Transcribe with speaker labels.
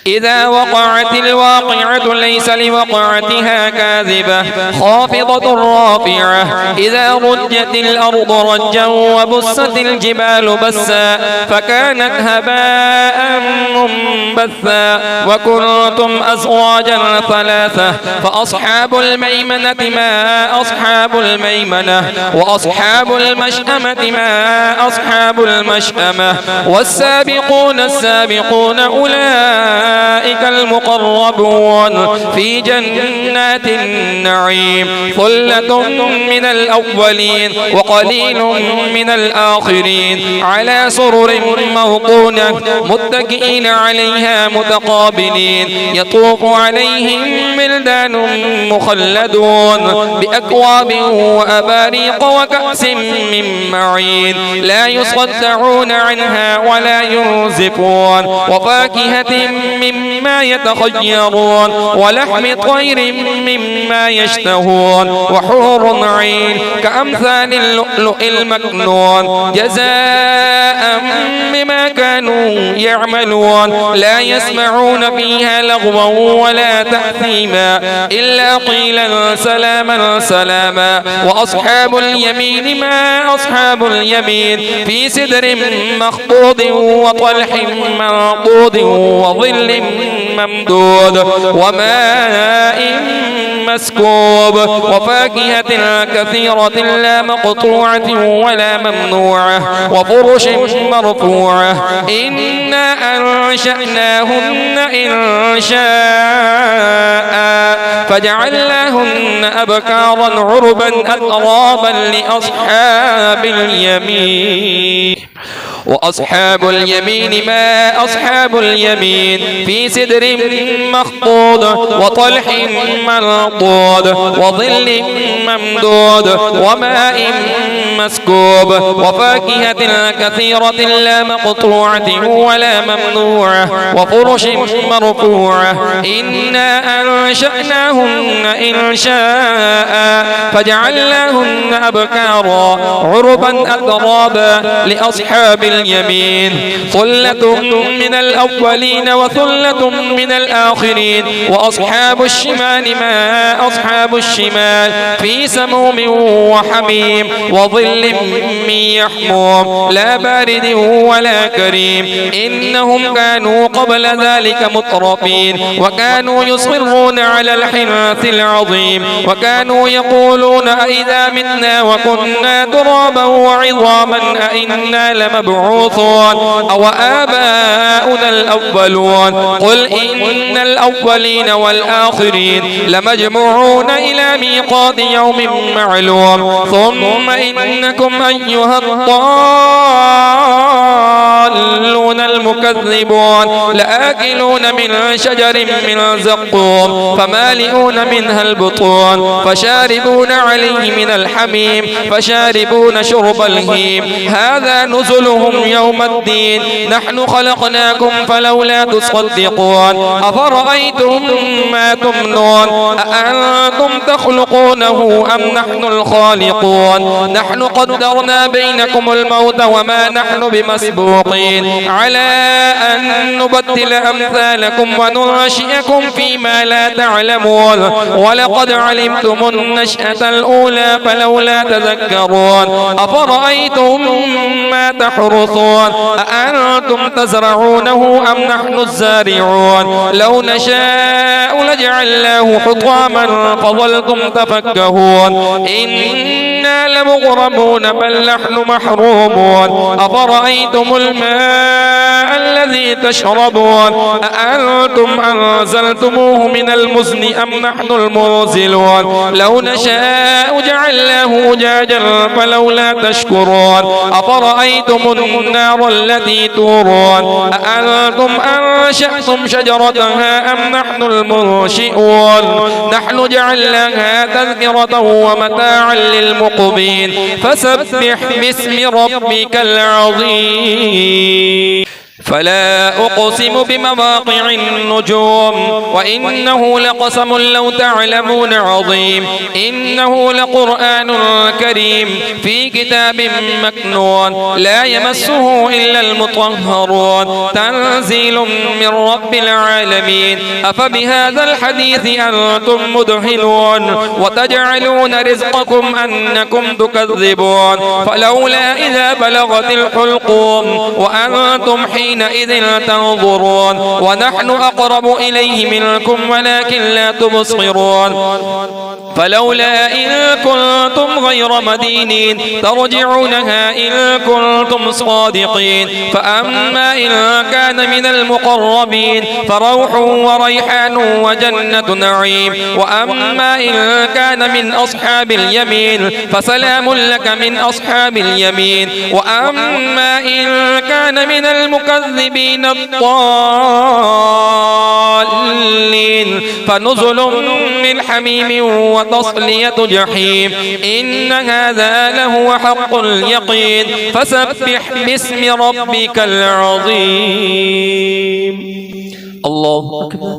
Speaker 1: إذا وقعت الواقعة ليس لوقعتها كاذبة خافضة رافعة إذا رجت الأرض رجا وبست الجبال بسا فكانت هباء منبثا وكنتم أزواجا ثلاثة فأصحاب الميمنة ما أصحاب الميمنة وأصحاب المشأمة ما أصحاب المشأمة والسابقون السابقون أولئك المقربون في جنات النعيم ثلة من الأولين وقليل من الآخرين على سرر موضونة متكئين عليها متقابلين يطوف عليهم ولدان مخلدون بأكواب وأباريق وكأس من معين لا يصدعون عنها ولا ينزفون وفاكهة مما يتخيرون ولحم طير مما يشتهون وحور عين كأمثال اللؤلؤ المكنون جزاء بما كانوا يعملون لا يسمعون فيها لغوا ولا تأثيما إلا قيلا سلاما سلاما وأصحاب اليمين ما أصحاب اليمين في سدر مخضود وطلح منضود وظل ممدود وماء مسكوب وفاكهة كثيرة لا مقطوعة ولا ممنوعة وفرش مرفوعة إنا أنشأناهن إن شاء فجعلناهن أبكارا عربا أترابا لأصحاب اليمين وأصحاب اليمين ما أصحاب اليمين في سدر مخضود وطلح منضود وظل ممدود وماء مسكوب وفاكهة كثيرة لا مقطوعة ولا ممنوعة وفرش مرفوعة إنا أنشأناهن إن شاء فجعلناهن أبكارا عربا أترابا لأصحاب اليمين ثلة من الأولين وثلة من الآخرين وأصحاب الشمال ما أصحاب الشمال في سموم وحميم وظل من يحموم لا بارد ولا كريم إنهم كانوا قبل ذلك مترفين وكانوا يصرون على الحنث العظيم وكانوا يقولون أئذا متنا وكنا ترابا وعظاما أئنا لمبعوثون أو آباؤنا الأولون قل إن الأولين والآخرين لمجموعون إلى ميقات يوم معلوم ثم إنكم أيها الضالون المكذبون لآكلون من شجر من زقوم فمالئون منها البطون فشاربون عليه من الحميم فشاربون شرب الهيم هذا نزلهم يوم الدين نحن خلقناكم فلولا تصدقون أفرأيتم ما تمنون أأنتم تخلقونه أم نحن الخالقون نحن قدرنا بينكم الموت وما نحن بمسبوقين على أن نبدل أمثالكم وننشئكم فيما لا تعلمون ولقد علمتم النشأة الأولى فلولا تذكرون أفرأيتم ما تحرثون أأنتم تزرعونه أم نحن الزارعون لو نشاء لجعلناه حطاما فظلتم تفكهون إنا لمغرمون بل نحن محرومون أفرأيتم الماء الذي تشربون أأنتم أنزلتموه من المزن أم نحن المنزلون لو نشاء جعلناه أجاجا فلولا تشكرون أفرأيتم النار التي تورون أأنتم أنشأتم شجرتها أم نحن المنشئون نحن جعلناها تذكرة ومتاعا للمقبين فسبح باسم ربك العظيم فلا أقسم بمواقع النجوم وإنه لقسم لو تعلمون عظيم إنه لقرآن كريم في كتاب مكنون لا يمسه إلا المطهرون تنزيل من رب العالمين أفبهذا الحديث أنتم مدهنون وتجعلون رزقكم أنكم تكذبون فلولا إذا بلغت الحلقوم وأنتم حينئذ تنظرون ونحن أقرب إليه منكم ولكن لا تبصرون فلولا إن كنتم غير مدينين ترجعونها إن كنتم صادقين فأما إن كان من المقربين فروح وريحان وجنة نعيم وأما إن كان من أصحاب اليمين فسلام لك من أصحاب اليمين وأما إن كان من المكذبين الضالين فنزل من حميم وتصلية جحيم إن هذا لهو حق اليقين فسبح باسم ربك العظيم الله أكبر.